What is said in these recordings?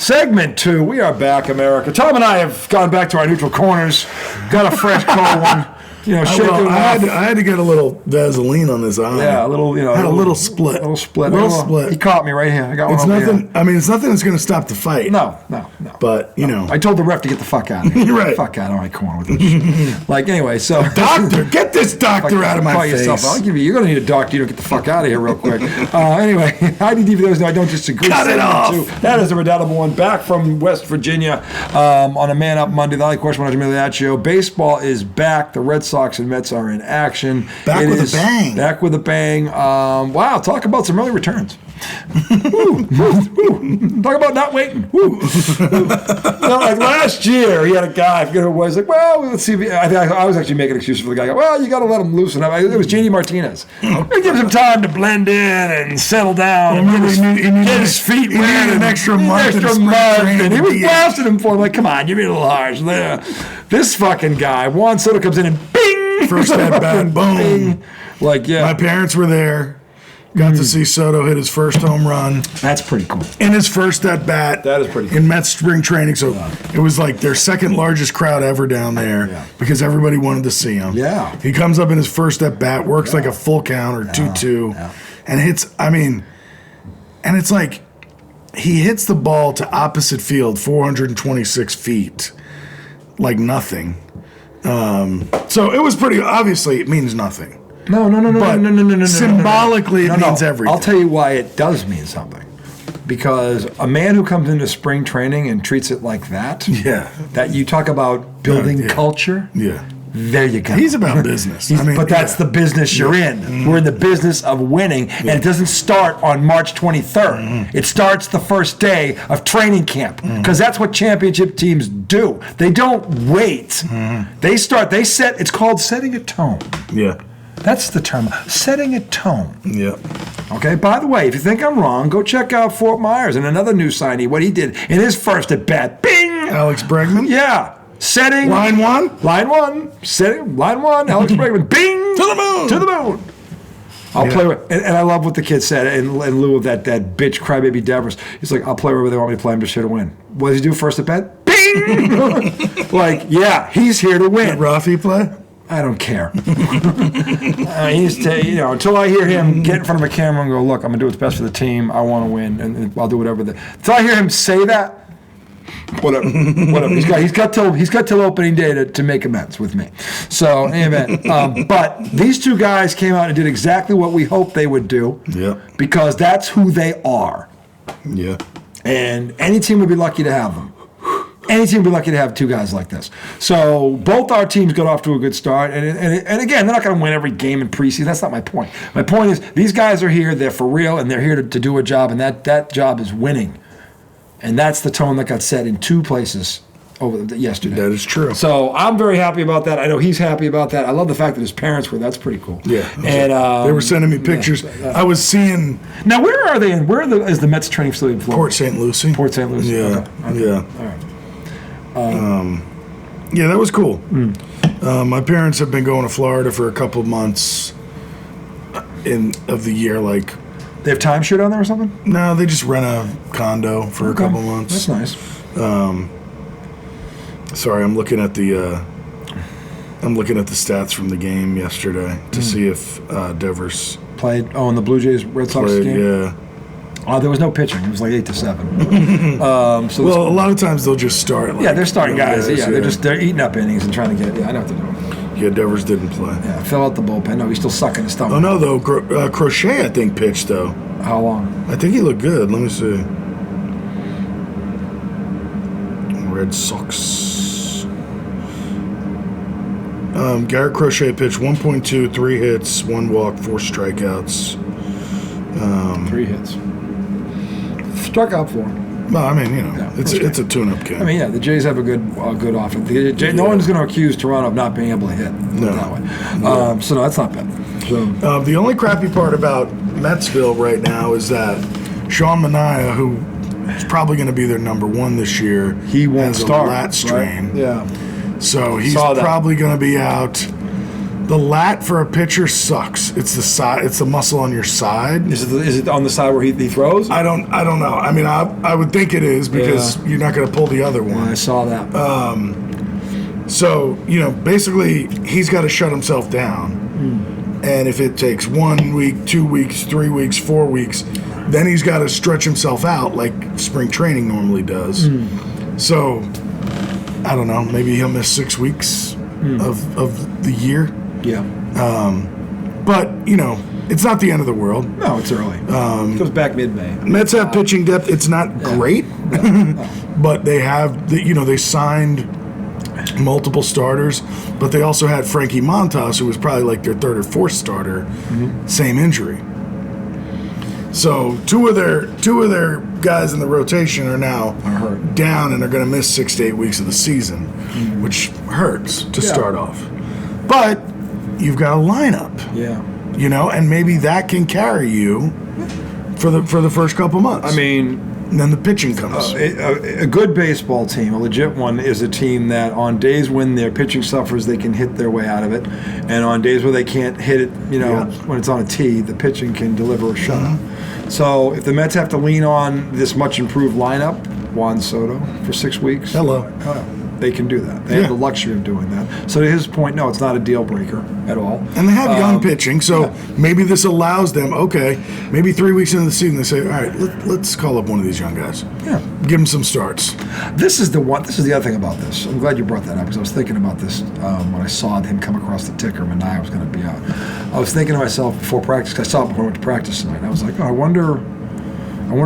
Segment 2. We are back, America. Tom and I have gone back to our neutral corners. Got a fresh cold one. Shaking I had to get a little Vaseline on this eye. Yeah, a little, Had a little split. A little split. He caught me right here. I got it's one nothing. here. I mean, it's nothing that's going to stop the fight. No. But, I told the ref to get the fuck out of here. Right. Fuck out of my corner with this. Anyway, so. Doctor, get this doctor out of my face. You're going to need a doctor. You don't get the fuck out of here real quick. Anyway, IDD, for those who I don't disagree. Cut it off. That is a redoubtable one. Back from West Virginia on a Man Up Monday. The only question when I was that show. Baseball is back. The Red Sox and Mets are in action. Back with a bang. Back with a bang. Wow, talk about some early returns. Talk about not waiting. Last year, he had a guy, I forget who it was, let's see. I was actually making excuses for the guy. Well, you got to let him loosen up. It was J.D. Martinez. Give him time to blend in and settle down. Get his feet wet. An extra month. And he was blasting him for him. Come on, you're being a little harsh. This fucking guy, Juan Soto, comes in and bing! First at bat, boom. Bing. My parents were there. Got to see Soto hit his first home run. That's pretty cool. In his first at bat. That is pretty cool. In Mets spring training. So it was like their second largest crowd ever down there because everybody wanted to see him. Yeah. He comes up in his first at bat, works like a full count or 2-2, and hits, and it's like he hits the ball to opposite field, 426 feet, like nothing. So it was pretty, obviously it means nothing. No. Symbolically, it means everything. I'll tell you why it does mean something. Because a man who comes into spring training and treats it like that, that you talk about building culture, there you go. He's about business. But that's the business you're in. Mm-hmm. We're in the business of winning, and it doesn't start on March 23rd. Mm-hmm. It starts the first day of training camp, because that's what championship teams do. They don't wait. Mm-hmm. They set, it's called setting a tone. Yeah. That's the term, setting a tone. Yeah. Okay, by the way, if you think I'm wrong, go check out Fort Myers and another new signee, what he did in his first at-bat. Bing! Alex Bregman? Yeah. Setting. Line one? Setting. Line one, Alex Bregman. Bing! To the moon! To the moon! I'll play with, and I love what the kid said in lieu of that bitch crybaby Devers. He's like, I'll play wherever they want me to play. I'm just here to win. What does he do first at-bat? Bing! He's here to win. Did Rafi play? I don't care. He's until I hear him get in front of a camera and go, look, I'm going to do what's best for the team. I want to win, and I'll do whatever. Until I hear him say that, whatever. He's got till opening day to make amends with me. So, in any event, but these two guys came out and did exactly what we hoped they would do. Yeah. Because that's who they are. Yeah. And any team would be lucky to have them. Any team would be lucky to have two guys like this. So both our teams got off to a good start. And again, they're not going to win every game in preseason. That's not my point. My point is these guys are here. They're for real, and they're here to do a job, and that job is winning. And that's the tone that got set in two places yesterday. That is true. So I'm very happy about that. I know he's happy about that. I love the fact that his parents were. That's pretty cool. Yeah. And they were sending me pictures. I was seeing. Now, where are they? And is the Mets training facility in Florida? Port St. Lucie. Port St. Lucie. Yeah. Okay. Yeah. All right. Yeah, that was cool. My parents have been going to Florida for a couple of months of the year. They have timeshare down there or something? No, they just rent a condo for a couple of months. That's nice. Sorry, I'm looking at the stats from the game yesterday to see if Devers played. Oh, in the Blue Jays Red Sox game. Yeah. Oh, there was no pitching. It was like 8-7. A lot of times they'll just start. They're starting guys. They're eating up innings and trying to get. Yeah, I know what they're doing. Yeah, Devers didn't play. Yeah, fill out the bullpen. No, he's still sucking his stomach. Oh no, though Crochet I think pitched though. How long? I think he looked good. Let me see. Red Sox. Garrett Crochet pitched 1.2, 3 hits, 1 walk, 4 strikeouts. 3 hits. Struck out 4. Well, it's a tune-up game. The Jays have a good offense. No one's going to accuse Toronto of not being able to hit that way. So no, that's not bad. So the only crappy part about Metsville right now is that Sean Manaea, who is probably going to be their number 1 this year, he won't has start. A lat strain. Right? Yeah. So he's probably going to be out The lat for a pitcher sucks. It's the side. It's the muscle on your side. Is it on the side where he throws? I don't know. I mean, I would think it is because you're not going to pull the other one. I saw that. So, basically, he's got to shut himself down. And if it takes 1 week, 2 weeks, 3 weeks, 4 weeks, then he's got to stretch himself out like spring training normally does. So, I don't know. Maybe he'll miss 6 weeks of the year. Yeah. But, it's not the end of the world. No, it's early. It goes back mid-May. Mets have pitching depth. It's not great, but they have, they signed multiple starters, but they also had Frankie Montas, who was probably like their third or fourth starter, same injury. So two of their guys in the rotation are now down and are going to miss 6 to 8 weeks of the season, which hurts to start off. But you've got a lineup, and maybe that can carry you for the first couple months. I mean, and then the pitching comes. A good baseball team, a legit one, is a team that on days when their pitching suffers, they can hit their way out of it, and on days where they can't hit it, when it's on a tee, the pitching can deliver a shutout. So if the Mets have to lean on this much improved lineup, Juan Soto for 6 weeks, they can do that. They have the luxury of doing that. So to his point, no, it's not a deal breaker at all. And they have young pitching, so maybe this allows them, maybe 3 weeks into the season, they say, all right, let's call up one of these young guys. Yeah. Give them some starts. This is the other thing about this. I'm glad you brought that up because I was thinking about this when I saw him come across the ticker. Mania was going to be out. I was thinking to myself before practice, because I saw it before I went to practice tonight. And I was like, I wonder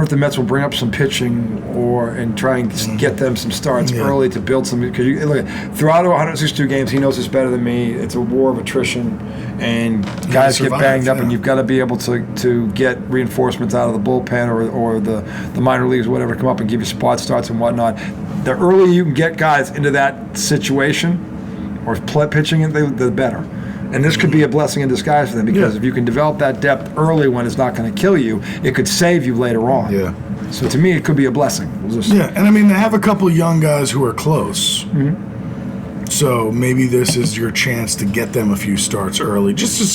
if the Mets will bring up some pitching and try and get them some starts early to build some. Because look, throughout 162 games, he knows this better than me. It's a war of attrition, and guys get banged up, and you've got to be able to get reinforcements out of the bullpen or the minor leagues, or whatever, come up and give you spot starts and whatnot. The earlier you can get guys into that situation or pitching it, the better. And this could be a blessing in disguise for them because if you can develop that depth early when it's not going to kill you, it could save you later on. Yeah. So to me, it could be a blessing. And I mean, they have a couple young guys who are close. So maybe this is your chance to get them a few starts early, just to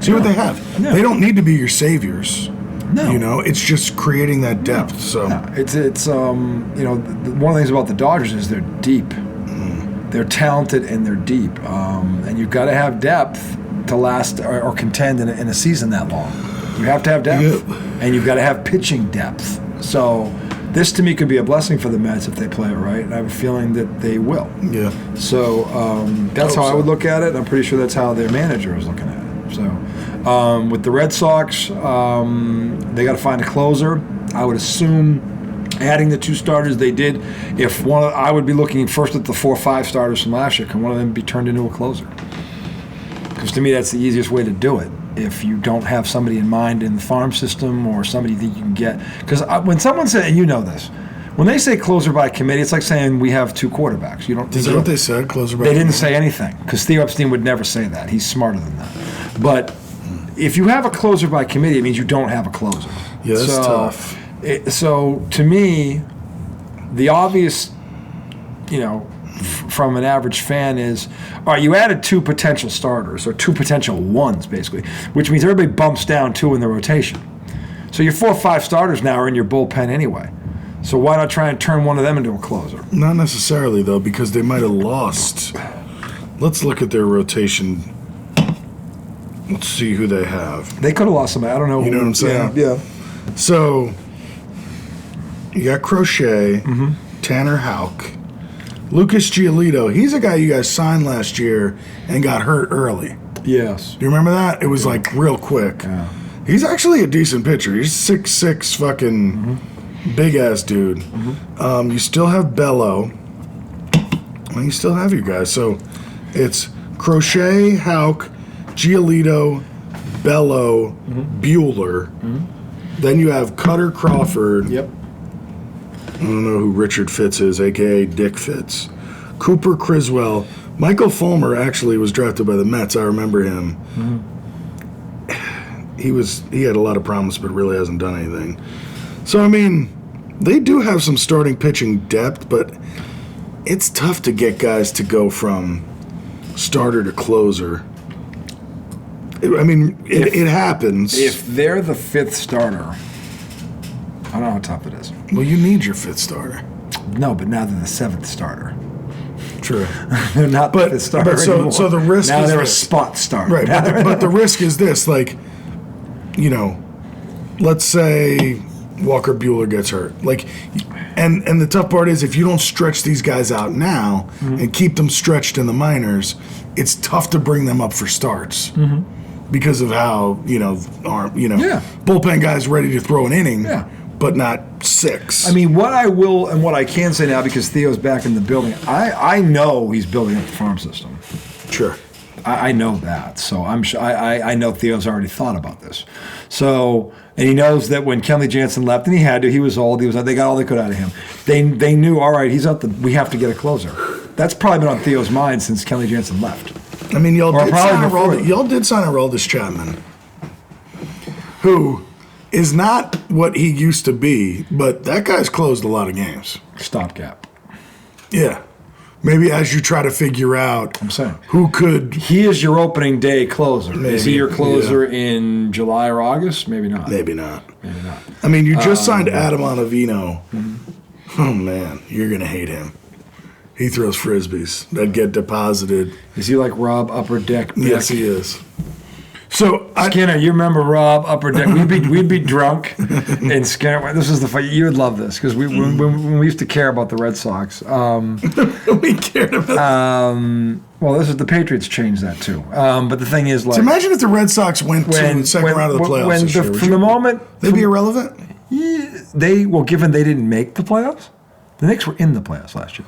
see what they have. They don't need to be your saviors. No. It's just creating that depth. So it's one of the things about the Dodgers is they're deep. They're talented and they're deep, and you've got to have depth to last or contend in a season that long. You have to have depth, and you've got to have pitching depth. So this, to me, could be a blessing for the Mets if they play it right, and I have a feeling that they will. Yeah. So that's how I would look at it, and I'm pretty sure that's how their manager is looking at it. So with the Red Sox, they got to find a closer. I would assume adding the 2 starters they did, I would be looking first at the 4 or 5 starters from last year. Can one of them be turned into a closer? Because to me, that's the easiest way to do it. If you don't have somebody in mind in the farm system or somebody that you can get. Because when someone said, and you know this, when they say closer by committee, it's like saying we have 2 quarterbacks. Is that what they said, closer by committee? They didn't say anything because Theo Epstein would never say that. He's smarter than that. But if you have a closer by committee, it means you don't have a closer. Yeah, that's tough. So to me, the obvious, from an average fan is, all right, you added 2 potential starters or 2 potential ones, basically, which means everybody bumps down 2 in the rotation. So your 4 or 5 starters now are in your bullpen anyway. So why not try and turn one of them into a closer? Not necessarily, though, because they might have lost. Let's look at their rotation. Let's see who they have. They could have lost somebody. I don't know. You know what I'm saying? Yeah. So you got Crochet, Tanner Houck, Lucas Giolito. He's a guy you guys signed last year and got hurt early. Yes. Do you remember that? It was like real quick. Yeah. He's actually a decent pitcher. He's 6'6", fucking big-ass dude. You still have Bello. And you still have your guys. So it's Crochet, Houck, Giolito, Bello, Bueller. Then you have Cutter Crawford. Yep. I don't know who Richard Fitz is, a.k.a. Dick Fitz. Cooper Criswell. Michael Fulmer actually was drafted by the Mets. I remember him. He had a lot of promise, but really hasn't done anything. So, I mean, they do have some starting pitching depth, but it's tough to get guys to go from starter to closer I mean, it happens. If they're the 5th starter, I don't know how tough it is. Well, you need your 5th starter. No, but now they're the 7th starter. True. They're not the 5th starter anymore. So the risk now is they're a this. spot starter. Right, but the risk is this, like, you know, let's say Walker Buehler gets hurt. Like, and the tough part is if you don't stretch these guys out now and keep them stretched in the minors, it's tough to bring them up for starts because of how, bullpen guys ready to throw an inning, but not 6. I mean, what I will and what I can say now, because Theo's back in the building, I know he's building up the farm system. Sure. I know that, so I'm sure. I know Theo's already thought about this. So, and he knows that when Kenley Jansen left, and he had to, he was old. They got all they could out of him. They knew, all right, he's up. We have to get a closer. That's probably been on Theo's mind since Kenley Jansen left. I mean, y'all did sign Aroldis Chapman, who is not what he used to be, but that guy's closed a lot of games. Stopgap. Yeah. Maybe as you try to figure out who could... He is your opening day closer. Maybe, is he your closer in July or August? Maybe not. Maybe not. I mean, you just signed Adam Ottavino. Oh, man, you're going to hate him. He throws Frisbees that get deposited. Is he like Rob Upper Deck? Yes, he is. So Skinner, you remember Rob Upper Deck? We'd be drunk, and Skinner. This is the fight. You would love this because when we used to care about the Red Sox. We cared about. Well, this is the Patriots changed that too. But the thing is, like, so imagine if the Red Sox went to the second round of the playoffs this year. From the moment they'd be irrelevant. Given they didn't make the playoffs, the Knicks were in the playoffs last year.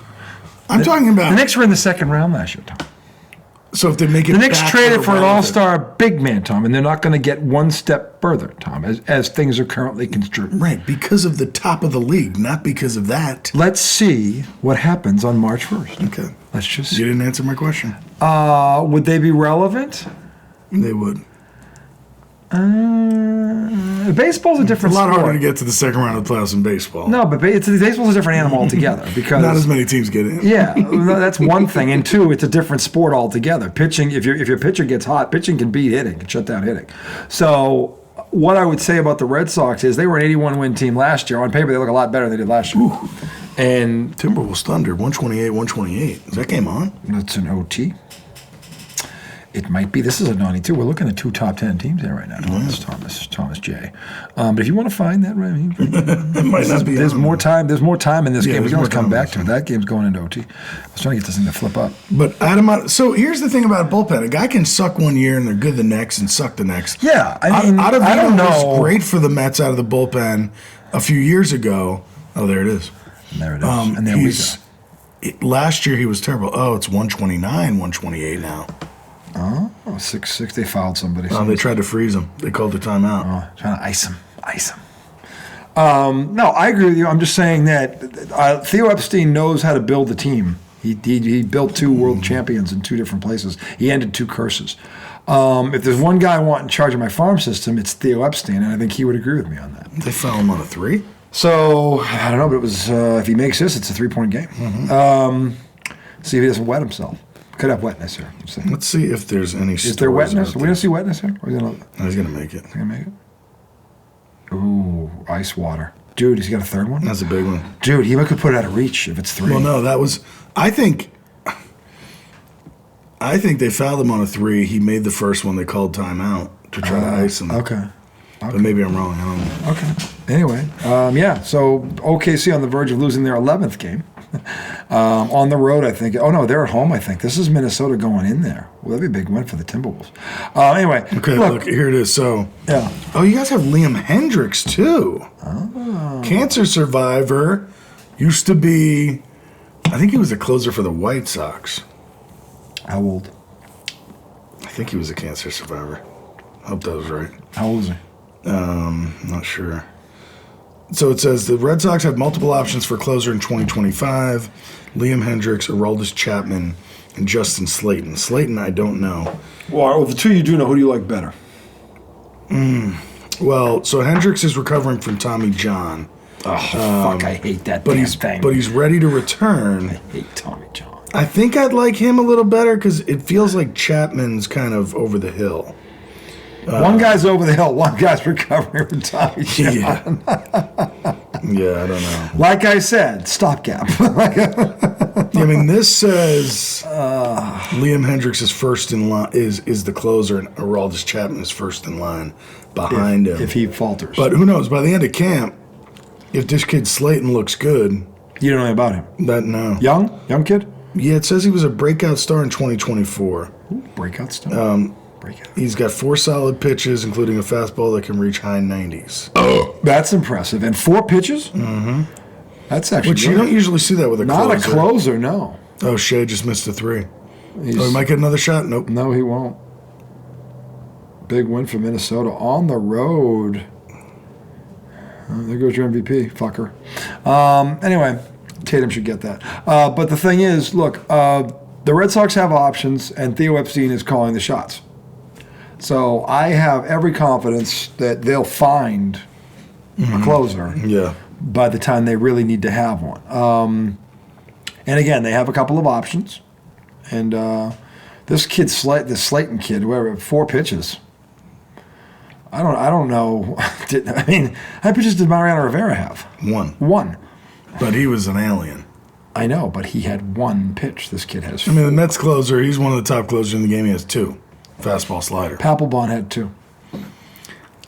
I'm talking about the Knicks were in the second round last year, Tom. So if they make it, the Knicks back traded for an all-star big man, Tom, and they're not going to get one step further, Tom, as things are currently construed. Right, because of the top of the league, not because of that. Let's see what happens on March 1st. Okay. Let's just see. You didn't answer my question. Would they be relevant? They would. Baseball's a different It's a lot sport. harder to get to the second round of the playoffs in baseball. No, but baseball's a different animal altogether because not as many teams get in. Yeah, that's one thing, and two, it's a different sport altogether. Pitching, if your pitcher gets hot, pitching can beat hitting, can shut down hitting. So, what I would say about the Red Sox is they were an 81-win team last year. On paper, they look a lot better than they did last year. Ooh. And Timberwolves Thunder 128-128. Is that game on? That's an OT. It might be. This is a 92. We're looking at 2 top 10 teams there right now. Thomas J. But if you want to find that, right, I mean, it might not be. There's more time. There's more time in this game. We can always come back to it. it. That game's going into OT. I was trying to get this thing to flip up. But Adam, so here's the thing about a bullpen: a guy can suck one year and they're good the next, and suck the next. Yeah, I mean, I don't know. Was great for the Mets out of the bullpen a few years ago. Oh, there it is. And there it is. And there we go. Last year he was terrible. Oh, it's 129, 128 now. Oh, 6-6. They fouled somebody. They tried to freeze him. They called the timeout. Oh, trying to ice him. No, I agree with you. I'm just saying that Theo Epstein knows how to build a team. He built 2 world champions in 2 different places. He ended 2 curses. If there's one guy I want in charge of my farm system, it's Theo Epstein, and I think he would agree with me on that. They foul him on a 3? So, I don't know, but it was if he makes this, it's a 3-point game. See if he doesn't wet himself. Could have wetness here. Let's see if there's any. Is there wetness? We don't see wetness here. He's gonna make it. He's gonna make it. Ooh, ice water, dude. Has he got a third one? That's a big one, dude. He could put it out of reach if it's 3. Well, no, that was. I think they fouled him on a 3. He made the first one. They called timeout to try to ice him. Okay. But maybe I'm wrong. I don't know. Okay. Anyway, yeah. So OKC on the verge of losing their 11th game. On the road, I think. Oh, no, they're at home, I think. This is Minnesota going in there. Well, that'd be a big win for the Timberwolves. Anyway. Okay, look, here it is. So, yeah. Oh, you guys have Liam Hendricks, too. Oh. Cancer survivor. Used to be, I think he was a closer for the White Sox. How old? I think he was a cancer survivor. Hope that was right. How old is he? Not sure. So it says the Red Sox have multiple options for closer in 2025. Liam Hendricks, Aroldis Chapman, and Justin Slayton. Slayton, I don't know. Well, the 2 you do know, who do you like better? Well, so Hendricks is recovering from Tommy John. Oh, fuck, I hate that damn thing. But he's ready to return. I hate Tommy John. I think I'd like him a little better because it feels like Chapman's kind of over the hill. One guy's over the hill. One guy's recovering from Tommy John. Yeah. Yeah, I don't know. Like I said, stopgap. I mean, this says Liam Hendricks is first in line, is the closer, and Aroldis Chapman is first in line behind him. If he falters. But who knows? By the end of camp, if this kid Slayton looks good, You don't know anything about him. no. Young kid? Yeah, it says he was a breakout star in 2024. Ooh, breakout star. Breakout. He's got 4 solid pitches, including a fastball that can reach high 90s. That's impressive. And 4 pitches? Mm-hmm. That's actually Which you good. don't usually see that with a closer. Not a closer, no. Oh, Shea just missed a 3. He's- Oh, he might get another shot? Nope. No, he won't. Big win for Minnesota on the road. There goes your MVP, fucker. Anyway, Tatum should get that. But the thing is, look, the Red Sox have options, and Theo Epstein is calling the shots. So I have every confidence that they'll find a closer Yeah. by the time they really need to have one. And again, they have a couple of options. And this kid, this Slayton kid, whoever, 4 pitches. I don't know. How many pitches did Mariano Rivera have? 1. 1. But he was an alien. I know, but he had 1 pitch. This kid has 4. I mean, the Mets closer, he's one of the top closers in the game. He has 2. Fastball slider. Papelbon had 2.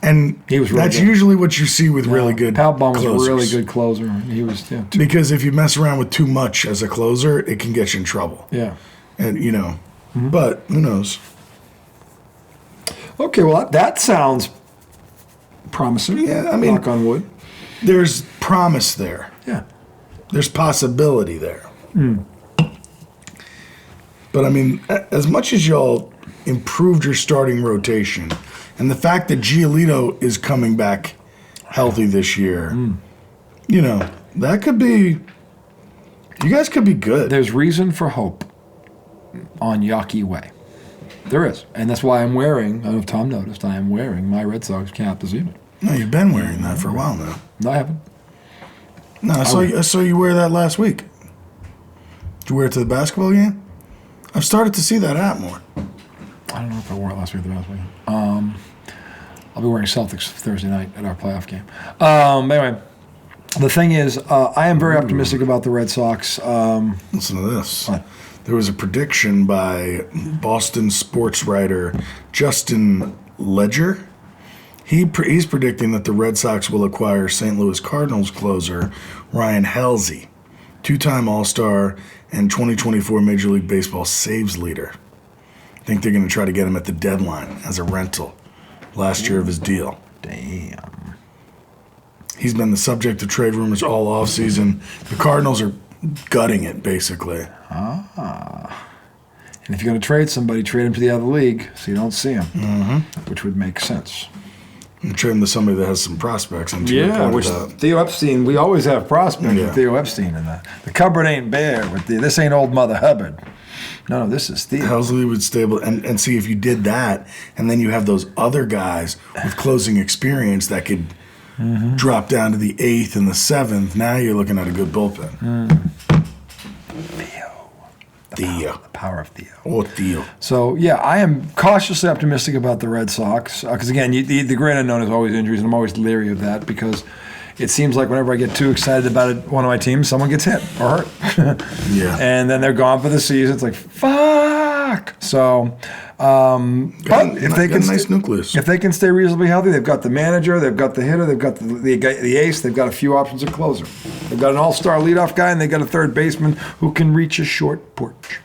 And He was really that's good. usually what you see with really good Papelbon was closers. a really good closer. He was, 2. Because if you mess around with too much as a closer, it can get you in trouble. Yeah. And, but who knows? Okay, well, that sounds promising. Yeah, I mean- knock on wood. There's promise there. Yeah. There's possibility there. But, I mean, as much as y'all improved your starting rotation, and the fact that Giolito is coming back healthy this year, that could be, you guys could be good. There's reason for hope on Yawkey Way. There is. And that's why I'm wearing, I don't know if Tom noticed, I am wearing my Red Sox cap this evening. No, you've been wearing that for a while now. No, I haven't. No, I saw you wear that last week. Did you wear it to the basketball game? I've started to see that out more. I don't know if I wore it last week or the last week. I'll be wearing Celtics Thursday night at our playoff game. Anyway, the thing is, I am very optimistic about the Red Sox. Listen to this. What? There was a prediction by Boston sports writer Justin Ledger. He's predicting that the Red Sox will acquire St. Louis Cardinals closer Ryan Halsey, 2-time All-Star and 2024 Major League Baseball saves leader. I think they're going to try to get him at the deadline as a rental last year of his deal. Damn. He's been the subject of trade rumors all offseason. The Cardinals are gutting it, basically. And if you're going to trade somebody, trade him to the other league so you don't see him, which would make sense. And trade him to somebody that has some prospects. And to your point which about- Theo Epstein, we always have prospects Yeah. with Theo Epstein in that. The cupboard ain't bare. This ain't old Mother Hubbard. No, this is Theo. Helsley would stable and see if you did that, and then you have those other guys with closing experience that could drop down to the 8th and the 7th. Now you're looking at a good bullpen. Theo. The power of Theo. Oh, Theo. So, yeah, I am cautiously optimistic about the Red Sox. Because, again, the great unknown is always injuries, and I'm always leery of that because it seems like whenever I get too excited about one of my teams, someone gets hit or hurt. Yeah. And then they're gone for the season. It's like, fuck. So, but if they can, got a nice nucleus. if they can stay reasonably healthy, they've got the manager, they've got the hitter, they've got the ace, they've got a few options at closer. They've got an all-star leadoff guy, and they've got a third baseman who can reach a short porch.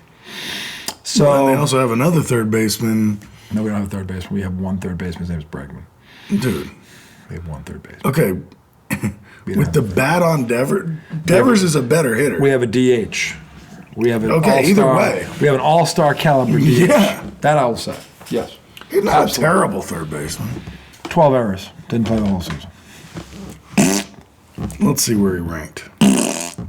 So And they also have another third baseman. no, we don't have a third baseman. We have one third baseman. His name is Bregman. Dude. We have one third baseman. Okay. We don't With have the a third. bat on Devers is a better hitter. We have a DH. We have an Okay, either all-star. way. We have an all-star caliber DH. Yeah. That I will say. Yes. He's not Absolutely. a terrible third baseman. 12 errors. Didn't play the whole season. Let's see where he ranked.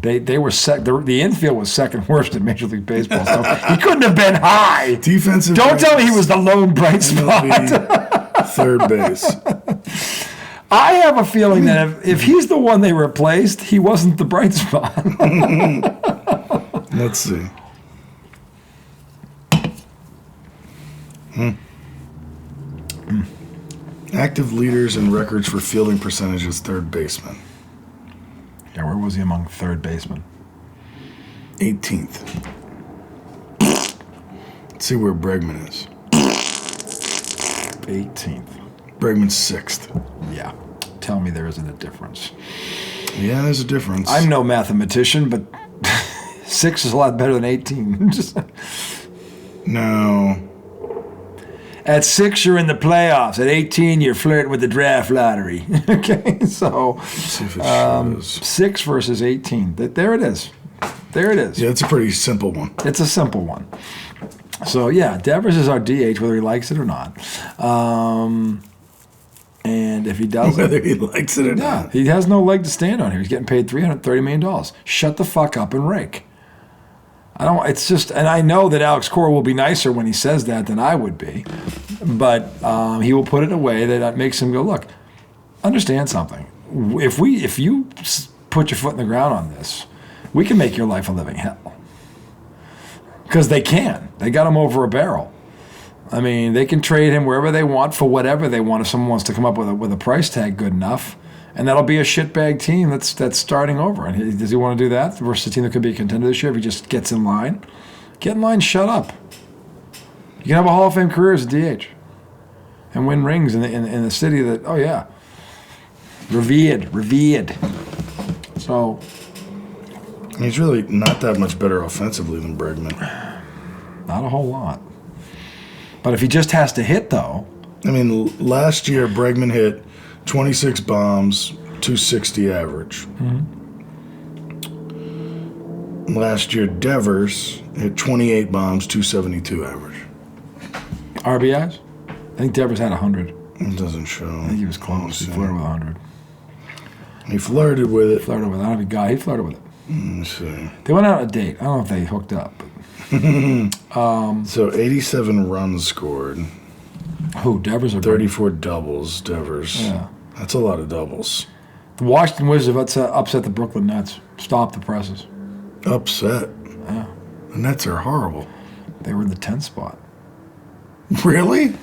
They were the infield was second worst in Major League Baseball. So he couldn't have been high. Defensive. Don't tell me he was the lone bright MLB spot. third base. I have a feeling that if he's the one they replaced, he wasn't the bright spot. Let's see. Active leaders and records for fielding percentage as third baseman. Yeah, where was he among third basemen? 18th. Let's see where Bregman is. 18th. Bregman's 6th. Yeah. Tell me there isn't a difference. Yeah, there's a difference. I'm no mathematician, but 6 is a lot better than 18. No. At 6, you're in the playoffs. At 18, you're flirting with the draft lottery. Okay, so Let's see if it shows. 6 versus 18. There it is. There it is. Yeah, it's a pretty simple one. It's a simple one. So, yeah, Devers is our DH, whether he likes it or not. And if he doesn't... Whether he likes it or not. He has no leg to stand on here. He's getting paid $330 million. Shut the fuck up and rake. It's just, and I know that Alex Cora will be nicer when he says that than I would be, but he will put it in a way that makes him go, look, understand something. If you put your foot in the ground on this, we can make your life a living hell. Because they can. They got him over a barrel. I mean, they can trade him wherever they want for whatever they want if someone wants to come up with a price tag good enough. And that'll be a shitbag team that's starting over. And does he want to do that versus a team that could be a contender this year if he just gets in line? Get in line, shut up. You can have a Hall of Fame career as a DH and win rings in the city that, oh yeah, revered. So. He's really not that much better offensively than Bregman. Not a whole lot. But if he just has to hit, though. I mean, last year Bregman hit 26 bombs, 260 average. Mm-hmm. Last year, Devers hit 28 bombs, 272 average. RBIs? I think Devers had 100. It doesn't show. I think he was close. He flirted with 100. He flirted with it. He flirted with it. I don't have a guy. He flirted with it. Let's see. They went out on a date. I don't know if they hooked up. So 87 runs scored. Who? Devers or 34 doubles, Devers. Yeah. That's a lot of doubles. The Washington Wizards have upset the Brooklyn Nets. Stop the presses. Upset? Yeah. The Nets are horrible. They were in the 10th spot. Really?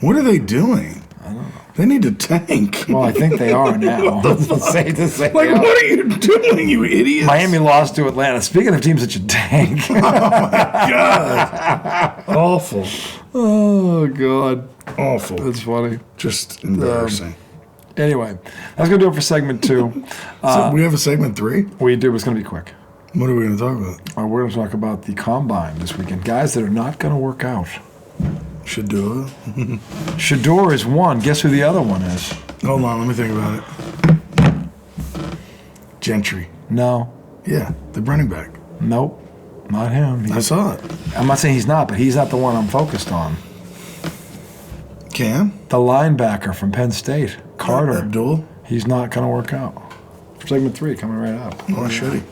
What are they doing? I don't know. They need to tank. Well, I think they are now. Safe to say Like, what are you doing, you idiots? Miami lost to Atlanta. Speaking of teams that should tank. Oh, my God. Awful. Oh, God. Awful. That's funny. Just embarrassing. Anyway, that's going to do it for segment 2. So we have a segment 3? We do. It's going to be quick. What are we going to talk about? We're going to talk about the Combine this weekend. Guys that are not going to work out. Shador. Shador is one. Guess who the other one is? Hold on, let me think about it. Gentry. No. Yeah, the running back. Nope. Not him. I saw it. I'm not saying he's not, but he's not the one I'm focused on. Cam? The linebacker from Penn State, Carter. Abdul? He's not going to work out. Segment 3 coming right up. Oh, should he?